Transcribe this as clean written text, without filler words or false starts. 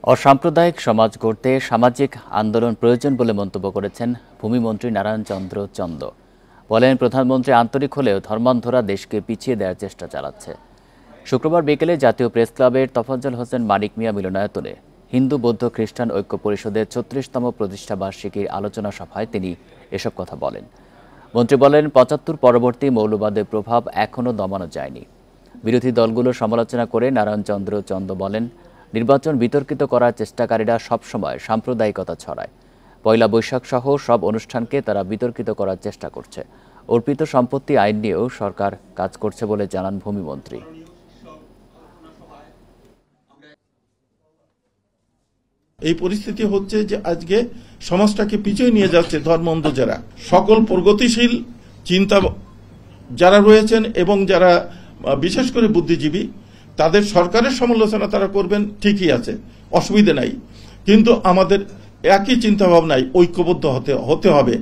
অসাম্প্রদায়িক সমাজ গড়তে সামাজিক আন্দোলন প্রয়োজন বলে মন্তব্য করেছেন ভূমিমন্ত্রী নারায়ণ চন্দ্র চন্দ। বলেন, প্রধানমন্ত্রী আন্তরিক হলেও ধর্মান্ধরা দেশকে পিছিয়ে দেওয়ার চেষ্টা চালাচ্ছে। শুক্রবার বিকেলে জাতীয় প্রেস ক্লাবের তফাজ্জল হোসেন মানিক মিয়া মিলনায়তনে হিন্দু বৌদ্ধ খ্রিস্টান ঐক্য পরিষদের ৩৬তম প্রতিষ্ঠা বার্ষিকীর আলোচনা সভায় তিনি এসব কথা বলেন। মন্ত্রী বলেন, ৭৫ পরবর্তী মৌলবাদের প্রভাব এখনও দমানো যায়নি। বিরোধী দলগুলোর সমালোচনা করে নারায়ণ চন্দ্র চন্দ বলেন, নির্বাচন বিতর্কিত করার চেষ্টাকারীরা সবসময় সাম্প্রদায়িকতা ছড়ায়। পয়লা বৈশাখ সহ সব অনুষ্ঠানকে তারা বিতর্কিত করার চেষ্টা করছে। অর্পিত সম্পত্তি আইন নিয়েও সরকার কাজ করছে বলে জানান ভূমিমন্ত্রী। এই পরিস্থিতি হচ্ছে যে আজকে সমাজটাকে পিছিয়ে নিয়ে যাচ্ছে ধর্মান্ধ যারা, সকল প্রগতিশীল চিন্তা যারা রয়েছেন এবং যারা বিশেষ করে বুদ্ধিজীবী, তাদের সরকারের সমালোচনা তারা করবেন, ঠিকই আছে, অসুবিধা নাই। কিন্তু আমাদের একই চিন্তা ভাবনায় ঐক্যবদ্ধ হতে হবে।